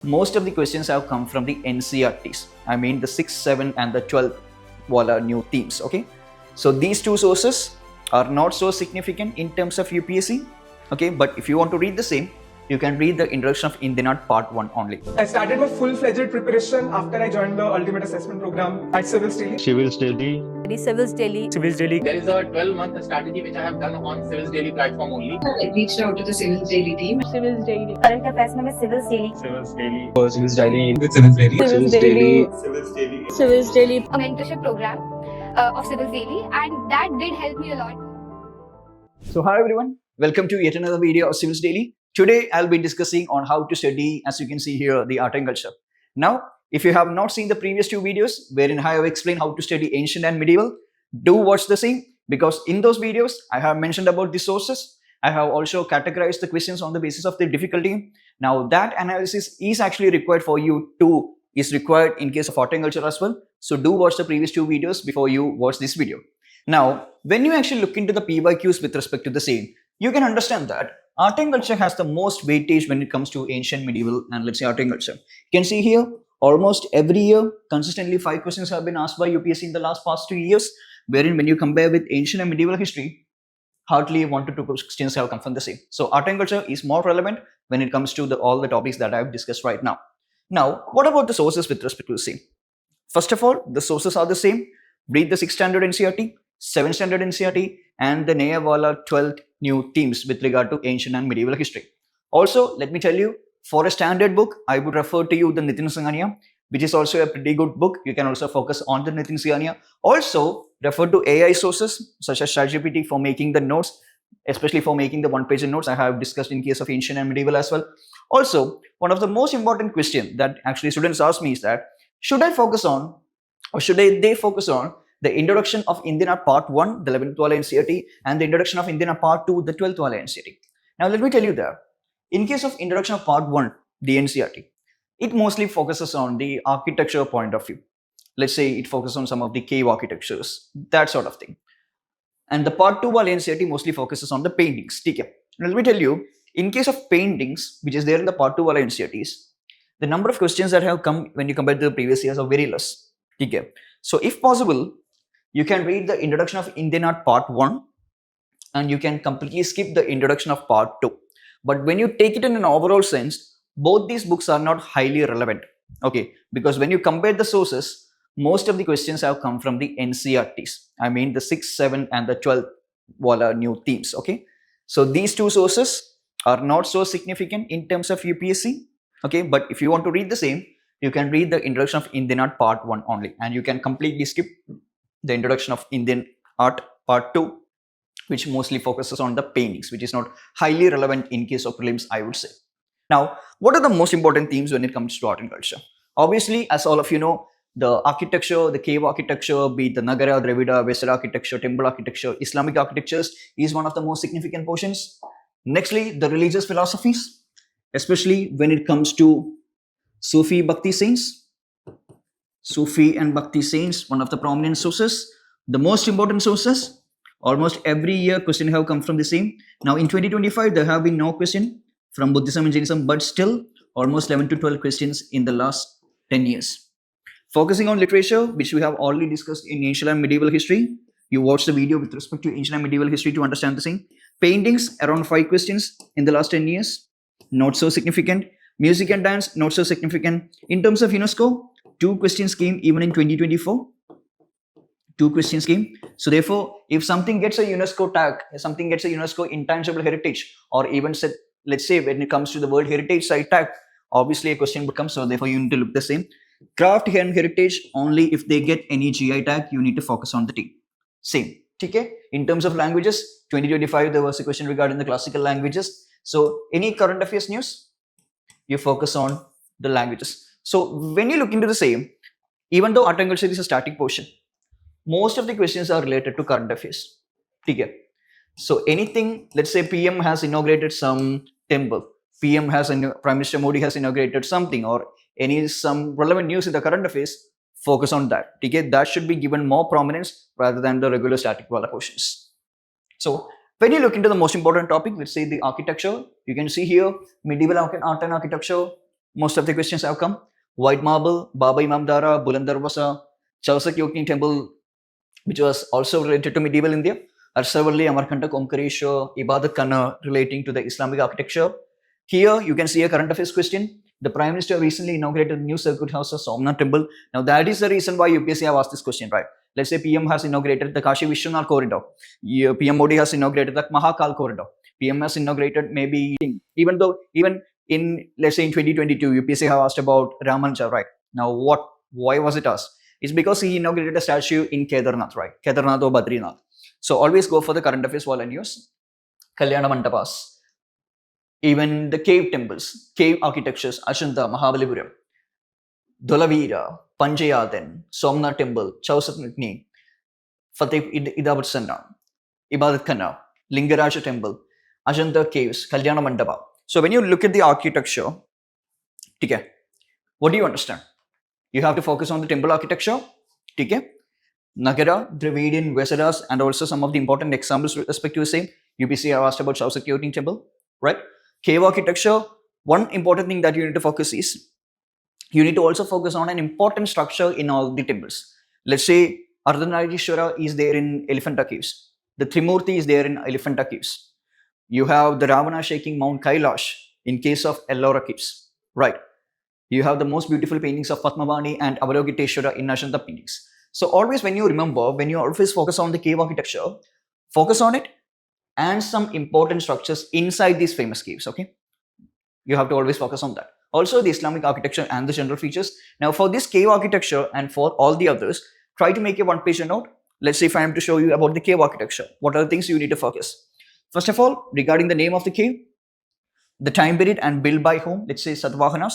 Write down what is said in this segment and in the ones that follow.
Most of the questions have come from the NCERTs. I mean the 6th, 7th and the 12th wala new themes. Okay, so these two sources are not so significant in terms of UPSC. Okay, but if you want to read the same, you can read the introduction of Indian art part 1 only. I started my full-fledged preparation after I joined the ultimate assessment program at Civilsdaily. Civilsdaily. Civilsdaily. There is a 12-month strategy which I have done on Civilsdaily platform only. I reached out to the Civilsdaily team. Civilsdaily. Current affairs में Civilsdaily. Civilsdaily. Civilsdaily. With Civilsdaily. Civilsdaily. Civilsdaily. A mentorship program of Civilsdaily, and that did help me a lot. So hi everyone, welcome to yet another video of Civilsdaily. Today I'll be discussing on how to study, as you can see here, the art and culture. Now, if you have not seen the previous two videos wherein I have explained how to study ancient and medieval, do watch the same, because in those videos I have mentioned about the sources. I have also categorized the questions on the basis of the difficulty. Now that analysis is actually required for you too, is required in case of art and culture as well. So do watch the previous two videos before you watch this video. Now, when you actually look into the PYQs with respect to the same, you can understand that art and culture has the most weightage when it comes to ancient, medieval, and let's say art and culture. You can see here, almost every year, consistently 5 questions have been asked by UPSC in the past 2 years, wherein when you compare with ancient and medieval history, hardly 1 to 2 questions have come from the same. So art and culture is more relevant when it comes to all the topics that I have discussed right now. Now, what about the sources with respect to the same? First of all, the sources are the same. Read the 6th standard NCERT, 7th standard NCERT, and the Naya Wala 12th new themes with regard to ancient and medieval history. Also, let me tell you, for a standard book, I would refer to you the Nitin Singhania, which is also a pretty good book. You can also focus on the Nitin Singhania. Also, refer to AI sources such as ChatGPT for making the notes, especially for making the one-page notes I have discussed in case of ancient and medieval as well. Also, one of the most important questions that actually students ask me is that, should I focus on, or should they focus on the introduction of Indian art part 1, the 11th wala NCERT, and the introduction of Indian art part 2, the 12th wala NCERT. Now let me tell you that, in case of introduction of part 1, the NCERT, it mostly focuses on the architecture point of view. Let's say it focuses on some of the cave architectures, that sort of thing. And the part 2 wala NCERT mostly focuses on the paintings. Okay. Let me tell you, in case of paintings, which is there in the part 2 wala NCERTs, the number of questions that have come when you compare to the previous years are very less. Okay. So if possible, you can read the introduction of Indian art part 1 and you can completely skip the introduction of part 2. But when you take it in an overall sense, both these books are not highly relevant. Okay, because when you compare the sources, most of the questions have come from the NCERTs. I mean the 6th, 7th and the 12th wala new themes. Okay, so these two sources are not so significant in terms of UPSC. Okay, but if you want to read the same, you can read the introduction of Indian art part 1 only, and you can completely skip the introduction of Indian art part 2, which mostly focuses on the paintings, which is not highly relevant in case of prelims, I would say. Now, what are the most important themes when it comes to art and culture? Obviously, as all of you know, the architecture, the cave architecture, be it the Nagara, Dravida, Western architecture, temple architecture, Islamic architectures is one of the most significant portions. Nextly, the religious philosophies, especially when it comes to Sufi Bhakti saints. Sufi and Bhakti saints, one of the prominent sources. The most important sources, almost every year question have come from the same. Now in 2025, there have been no question from Buddhism and Jainism, but still almost 11 to 12 questions in the last 10 years. Focusing on literature, which we have already discussed in ancient and medieval history. You watch the video with respect to ancient and medieval history to understand the same. Paintings, around 5 questions in the last 10 years, not so significant. Music and dance, not so significant. In terms of UNESCO, 2 questions came even in 2024. 2 questions came. So therefore, if something gets a UNESCO tag, if something gets a UNESCO intangible heritage, or even said, let's say when it comes to the World Heritage Site tag, obviously a question would come. So therefore, you need to look the same. Craft and heritage, only if they get any GI tag, you need to focus on the T. Same. Okay. In terms of languages, 2025 there was a question regarding the classical languages. So any current affairs news, you focus on the languages. So when you look into the same, even though art and culture is a static portion, most of the questions are related to current affairs. Okay. So anything, let's say PM has inaugurated some temple, Prime Minister Modi has inaugurated something, or some relevant news in the current affairs, focus on that. Okay. That should be given more prominence rather than the regular static wala questions. So when you look into the most important topic, let's say the architecture, you can see here medieval art and architecture, Most of the questions have come. White Marble, Baba Imam Dara, Buland Darwaza, Chausak Yogni Temple, which was also related to medieval India. Arsavalli, Amarkanta, Omkaresha, Ibadat Kana, relating to the Islamic architecture. Here you can see a current affairs question. The Prime Minister recently inaugurated a new circuit house of Somnath Temple. Now that is the reason why UPSC have asked this question, right? Let's say PM has inaugurated the Kashi Vishwanath corridor. PM Modi has inaugurated the Mahakal corridor. PM has inaugurated maybe, even in, let's say in 2022, UPSC have asked about Ramanuja, right? Now why was it asked? It's because he inaugurated a statue in Kedarnath, right? Kedarnath or Badrinath. So always go for the current affairs wall and use Kalyana Mantapas. Even the cave temples, cave architectures, Ashanta, Mahabalipuram, Dolavira, Panchayadan, Somnath Temple, Chausatnikni, Fateh Idavatsana, Ibadat Khana, Lingaraja Temple, Ajanta Caves, Kalyana Mandapa. So when you look at the architecture, okay, what do you understand? You have to focus on the temple architecture, okay? Nagara, Dravidian, Vesadas, and also some of the important examples with respect to the same. UPSC have asked about Chausatnikni Temple, right? Cave architecture, one important thing that you need to focus is, you need to also focus on an important structure in all the temples. Let's say Ardhanarishwara is there in Elephanta Caves. The Trimurti is there in Elephanta Caves. You have the Ravana shaking Mount Kailash in case of Ellora Caves, right? You have the most beautiful paintings of Padmavani and Avalokiteshwara in Ajanta paintings. So always when you remember, when you always focus on the cave architecture, focus on it and some important structures inside these famous caves, okay? You have to always focus on that. Also the Islamic architecture and the general features. Now for this cave architecture and for all the others, try to make a one-page note. Let's say if I am to show you about the cave architecture, what are the things you need to focus? First of all, regarding the name of the cave, the time period and built by whom, let's say Satavahanas,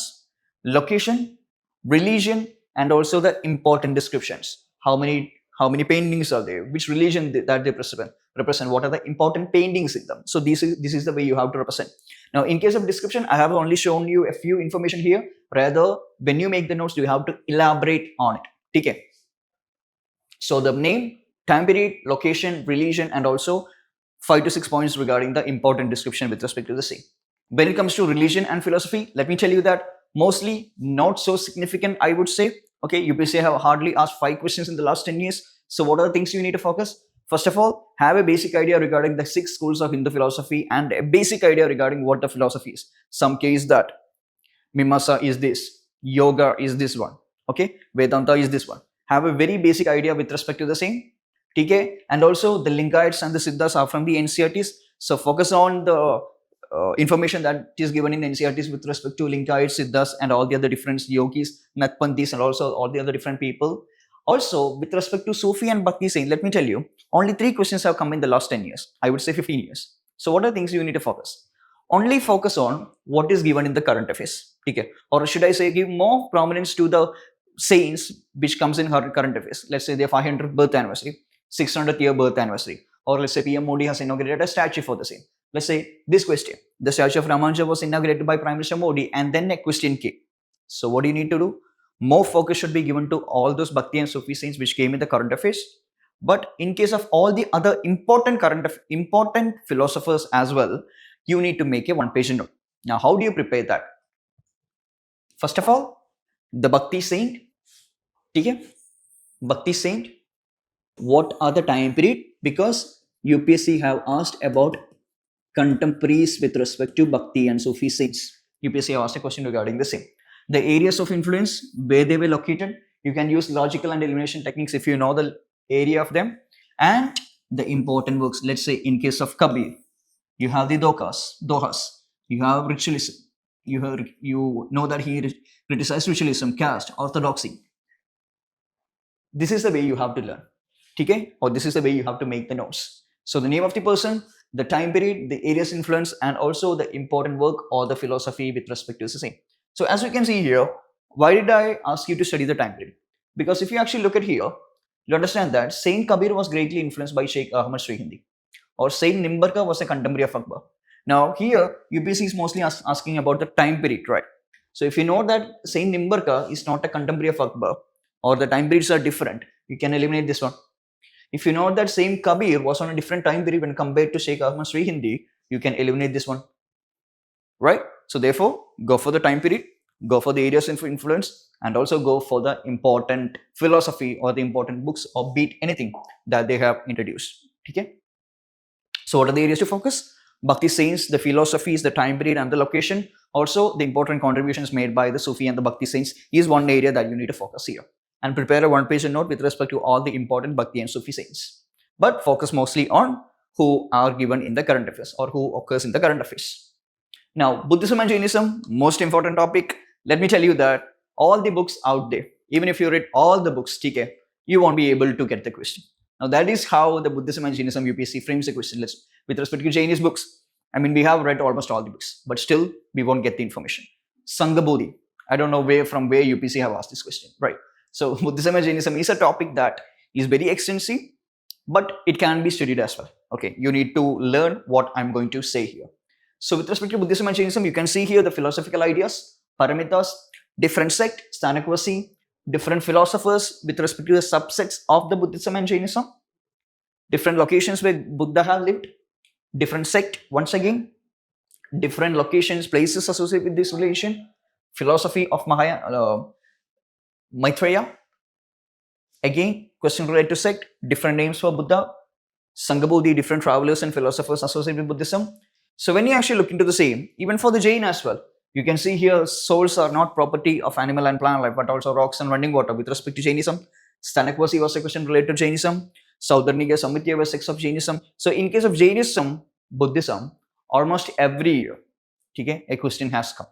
location, religion, and also the important descriptions. How many paintings are there? Which religion that they represent? What are the important paintings in them? So this is the way you have to represent. Now, in case of description, I have only shown you a few information here. Rather, when you make the notes, you have to elaborate on it. Okay. So the name, time period, location, religion, and also 5 to 6 points regarding the important description with respect to the same. When it comes to religion and philosophy, let me tell you that mostly not so significant, I would say. Okay, UPSC have hardly asked 5 questions in the last 10 years. So what are the things you need to focus? First of all, have a basic idea regarding the 6 schools of Hindu philosophy and a basic idea regarding what the philosophy is. Some case that Mimamsa is this, Yoga is this one, okay, Vedanta is this one. Have a very basic idea with respect to the same. TK, and also the Lingayats and the Siddhas are from the NCERTs. So focus on the information that is given in NCERTs with respect to Lingayats, Siddhas, and all the other different yogis, Nathpanthis, and also all the other different people. Also, with respect to Sufi and Bhakti saying, let me tell you, only 3 questions have come in the last 10 years. I would say 15 years. So what are the things you need to focus? Only focus on what is given in the current affairs. Okay? Or should I say, give more prominence to the saints which comes in current affairs. Let's say their 500th birth anniversary, 600th year birth anniversary. Or let's say PM Modi has inaugurated a statue for the same. Let's say this question, the statue of Ramanuja was inaugurated by Prime Minister Modi, and then a question came. So what do you need to do? More focus should be given to all those Bhakti and Sufi saints which came in the current affairs. But in case of all the other important philosophers as well, you need to make a one-page note. Now, how do you prepare that? First of all, the Bhakti saint. Okay? Bhakti saint. What are the time period? Because UPSC have asked about contemporaries with respect to Bhakti and Sufi saints. UPSC have asked a question regarding the same. The areas of influence, where they were located, you can use logical and elimination techniques if you know the area of them. And the important works, let's say in case of Kabir, you have the Dohas, you have ritualism, you know that he criticized ritualism, caste, orthodoxy. This is the way you have to learn. Okay? Or this is the way you have to make the notes. So the name of the person, the time period, the area's influence, and also the important work or the philosophy with respect to the same. So as you can see here, why did I ask you to study the time period? Because if you actually look at here, you understand that Saint Kabir was greatly influenced by Sheikh Ahmad Srihindi, or Saint Nimbarka was a contemporary of Akbar. Now here, UPSC is mostly asking about the time period, right? So if you know that Saint Nimbarka is not a contemporary of Akbar, or the time periods are different, you can eliminate this one. If you know that Saint Kabir was on a different time period when compared to Sheikh Ahmad Srihindi, you can eliminate this one, right? So therefore, go for the time period. go for the areas of influence, and also go for the important philosophy or the important books or beat anything that they have introduced. Okay. So what are the areas to focus? Bhakti saints, the philosophies, the time period, and the location. Also, the important contributions made by the Sufi and the Bhakti saints is one area that you need to focus here. And prepare a one-page note with respect to all the important Bhakti and Sufi saints. But focus mostly on who are given in the current affairs or who occurs in the current affairs. Now, Buddhism and Jainism, most important topic. Let me tell you that all the books out there, even if you read all the books, TK, you won't be able to get the question. Now, that is how the Buddhism and Jainism UPSC frames the question list. With respect to Jainist books, I mean, we have read almost all the books, but still we won't get the information. Sangha Bodhi, I don't know from where UPSC have asked this question, right? So, Buddhism and Jainism is a topic that is very extensive, but it can be studied as well. Okay, you need to learn what I'm going to say here. So, with respect to Buddhism and Jainism, you can see here the philosophical ideas, paramitas, different sect, Stanakvasi, different philosophers with respect to the subsets of the Buddhism and Jainism, different locations where Buddha have lived, different sect, once again, different locations, places associated with this religion, philosophy of Maitreya, again, question related to sect, different names for Buddha, Sangha Bodhi, different travelers and philosophers associated with Buddhism. So when you actually look into the same, even for the Jain as well, you can see here souls are not property of animal and plant life, but also rocks and running water. With respect to Jainism, Stanakvasi was a question related to Jainism. Saudharniga Samitya was sects of Jainism. So in case of Jainism, Buddhism, almost every year, okay, a question has come.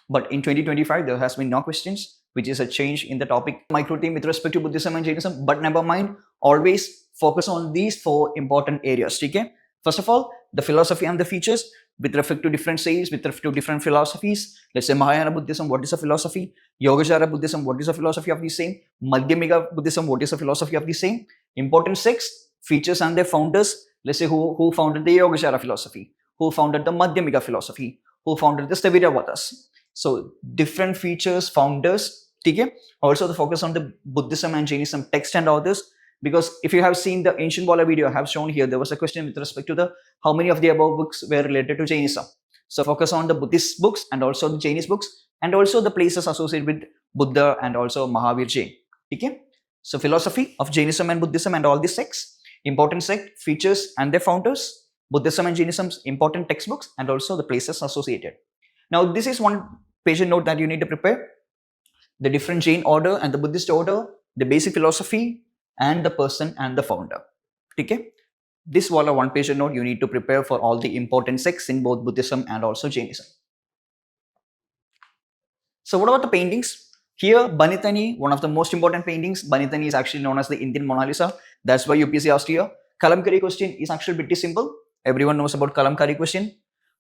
But in 2025, there has been no questions, which is a change in the topic micro theme with respect to Buddhism and Jainism. But never mind, always focus on these four important areas. Okay? First of all, the philosophy and the features with respect to different sages, with respect to different philosophies. Let's say Mahayana Buddhism, what is a philosophy? Yogacara Buddhism, what is a philosophy of the same? Madhyamika Buddhism, what is a philosophy of the same? Important sects, features and their founders. Let's say who founded the Yogacara philosophy, who founded the Madhyamika philosophy, who founded the Theravada. So different features, founders. Okay? Also the focus on the Buddhism and Jainism text and authors. Because if you have seen the ancient Bala video I have shown here, there was a question with respect to the how many of the above books were related to Jainism. So focus on the Buddhist books and also the Jainist books and also the places associated with Buddha and also Mahavir Jain. Okay? So philosophy of Jainism and Buddhism and all these sects, important sect, features and their founders, Buddhism and Jainism's important textbooks and also the places associated. Now this is one page note that you need to prepare. The different Jain order and the Buddhist order, the basic philosophy, and the person and the founder. Okay? This was a one-page note you need to prepare for all the important sects in both Buddhism and also Jainism. So what about the paintings? Here, Banitani, one of the most important paintings. Banitani is actually known as the Indian Mona Lisa. That's why UPSC asked here. Kalamkari question is actually pretty simple. Everyone knows about Kalamkari question.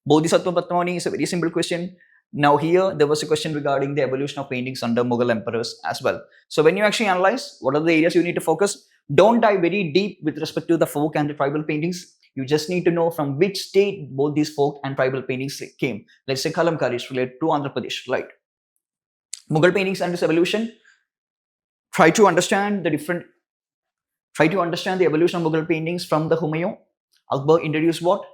Bodhisattva Patmani is a very simple question. Now here, there was a question regarding the evolution of paintings under Mughal emperors as well. So when you actually analyze what are the areas you need to focus, don't dive very deep with respect to the folk and the tribal paintings. You just need to know from which state both these folk and tribal paintings came. Let's say Kalamkari is related to Andhra Pradesh, right? Mughal paintings and its evolution. Try to understand the evolution of Mughal paintings from the Humayun. Akbar introduced what?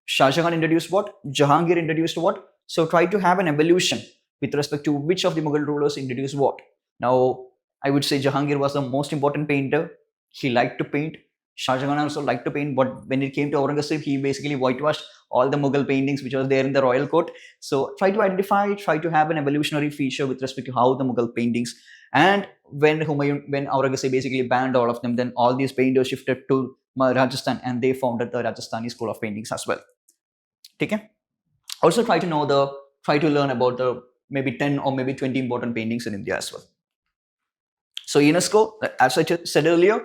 Shah Jahan introduced what? Jahangir introduced what? So try to have an evolution with respect to which of the Mughal rulers introduced what. Now, I would say Jahangir was the most important painter. He liked to paint. Shah Jahan also liked to paint, but when it came to Aurangzeb, he basically whitewashed all the Mughal paintings which was there in the royal court. So try to identify, try to have an evolutionary feature with respect to how the Mughal paintings, and when Aurangzeb basically banned all of them, then all these painters shifted to Rajasthan and they founded the Rajasthani school of paintings as well. Okay? Also try to learn about the maybe 10 or maybe 20 important paintings in India as well. So UNESCO, as I said earlier,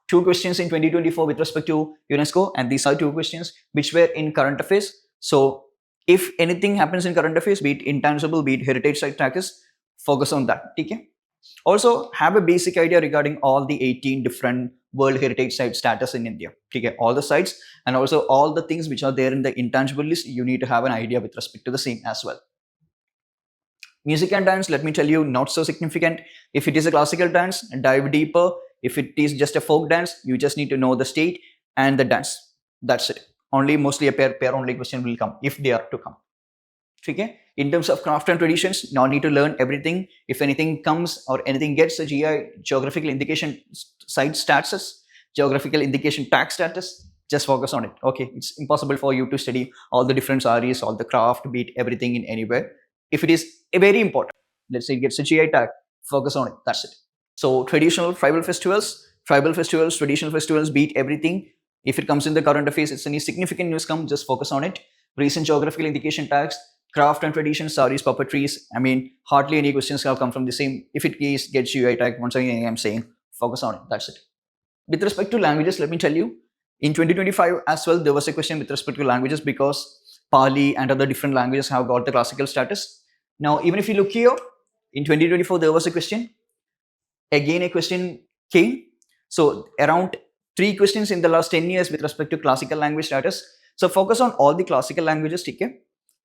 2 questions in 2024 with respect to UNESCO, and these are 2 questions which were in current affairs. So if anything happens in current affairs, be it intangible, be it heritage site trackers, focus on that. Okay? Also have a basic idea regarding all the 18 different World Heritage Site status in India. Okay? All the sites and also all the things which are there in the intangible list, you need to have an idea with respect to the same as well. Music and dance, let me tell you, not so significant. If it is a classical dance, dive deeper. If it is just a folk dance, you just need to know the state and the dance. That's it. Only mostly a pair only question will come if they are to come. Okay? In terms of craft and traditions, now need to learn everything. If anything comes or anything gets a GI, geographical indication site status, geographical indication tag status, just focus on it. Okay, it's impossible for you to study all the different saris, all the craft, beat everything in anywhere. If it is very important, let's say it gets a GI tag, focus on it. That's it. So traditional tribal festivals, traditional festivals, beat everything. If it comes in the current affairs, it's any significant news come, just focus on it. Recent geographical indication tags, craft and traditions, saris, puppetries. I mean, hardly any questions have come from the same. If it is gets GI tag, once again I'm saying, focus on it. That's it. With respect to languages, let me tell you, in 2025 as well, there was a question with respect to languages because Pali and other different languages have got the classical status. Now, even if you look here, in 2024, there was a question. Again, a question came. So around 3 questions in the last 10 years with respect to classical language status. So focus on all the classical languages, okay?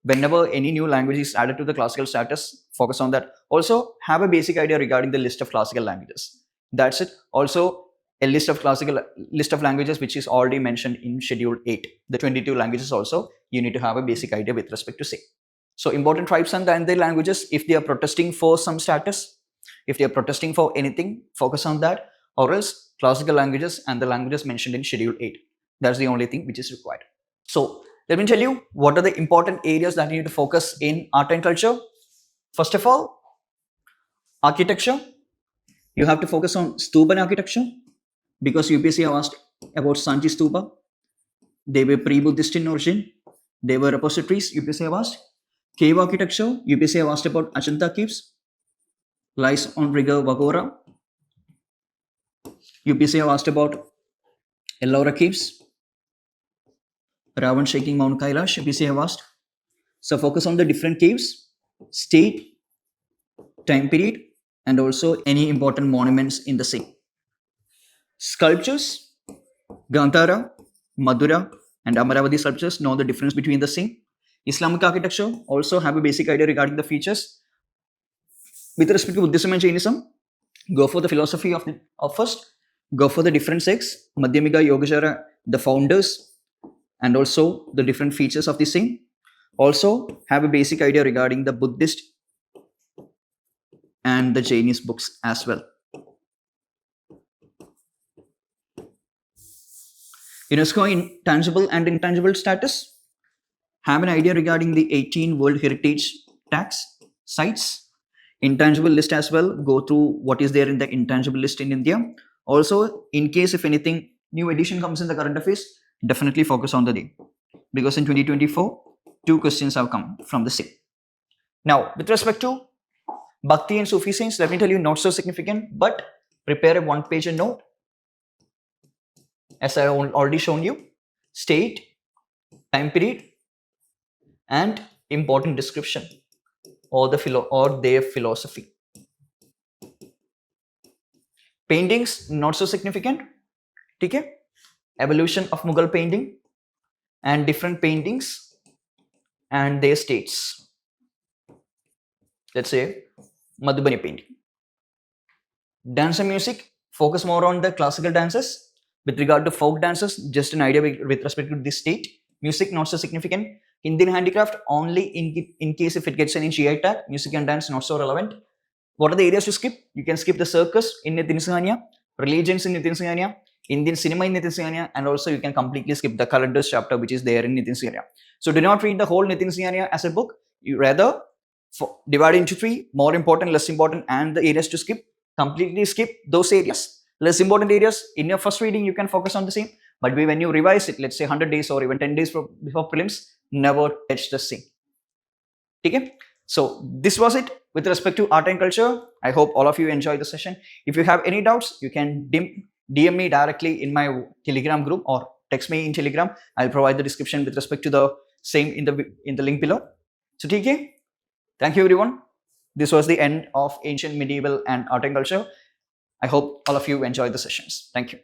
Whenever any new language is added to the classical status, focus on that. Also, have a basic idea regarding the list of classical languages. That's it. Also, a list of languages which is already mentioned in Schedule 8. The 22 languages also, you need to have a basic idea with respect to say. So important tribes and their languages, if they are protesting for some status, if they are protesting for anything, focus on that, or else classical languages and the languages mentioned in Schedule 8. That's the only thing which is required. So let me tell you what are the important areas that you need to focus in art and culture. First of all, architecture. You have to focus on stupa architecture because UPSC have asked about Sanchi Stupa. They were pre-Buddhist in origin. They were repositories, UPSC have asked. Cave architecture, UPSC have asked about Ajanta caves. Lies on River Vagora. UPSC have asked about Ellora caves. Ravan shaking Mount Kailash, UPSC have asked. So focus on the different caves, state, time period, and also any important monuments in the same. Sculptures, Gandhara, Madura, and Amaravati sculptures, know the difference between the same. Islamic architecture, also have a basic idea regarding the features. With respect to Buddhism and Jainism, go for the philosophy of first, go for the different sects, Madhyamika, Yogacara, the founders, and also the different features of the same. Also have a basic idea regarding the Buddhist and the Jainist books as well. UNESCO intangible and intangible status. Have an idea regarding the 18 World Heritage tags, sites. Intangible list as well. Go through what is there in the intangible list in India. Also, in case if anything new edition comes in the current affairs, definitely focus on the day. Because in 2024, 2 questions have come from the same. Now, with respect to Bhakti and Sufi saints, let me tell you, not so significant, but prepare a 1-page note. As I have already shown you, state, time period, and important description or their philosophy. Paintings, not so significant. Okay? Evolution of Mughal painting and different paintings and their states. Let's say Madhubani painting. Dance and music, focus more on the classical dances. With regard to folk dances, just an idea with respect to this state. Music, not so significant. Indian handicraft, only in case if it gets any GI tag. Music and dance, not so relevant. What are the areas to skip? You can skip the circus in Nitin Singhania, religions in Nitin Singhania, Indian cinema in Nitin Singhania, and also you can completely skip the calendars chapter which is there in Nitin Singhania. So do not read the whole Nitin Singhania as a book. You rather divide into 3, more important, less important, and the areas to skip. Completely skip those areas. Less important areas, in your first reading, you can focus on the same. But when you revise it, let's say 100 days or even 10 days before prelims, never touch the same. Okay? So this was it with respect to art and culture. I hope all of you enjoyed the session. If you have any doubts, you can DM me directly in my Telegram group or text me in Telegram. I'll provide the description with respect to the same in the link below. So TK, thank you everyone. This was the end of ancient, medieval, and art and culture. I hope all of you enjoyed the sessions. Thank you.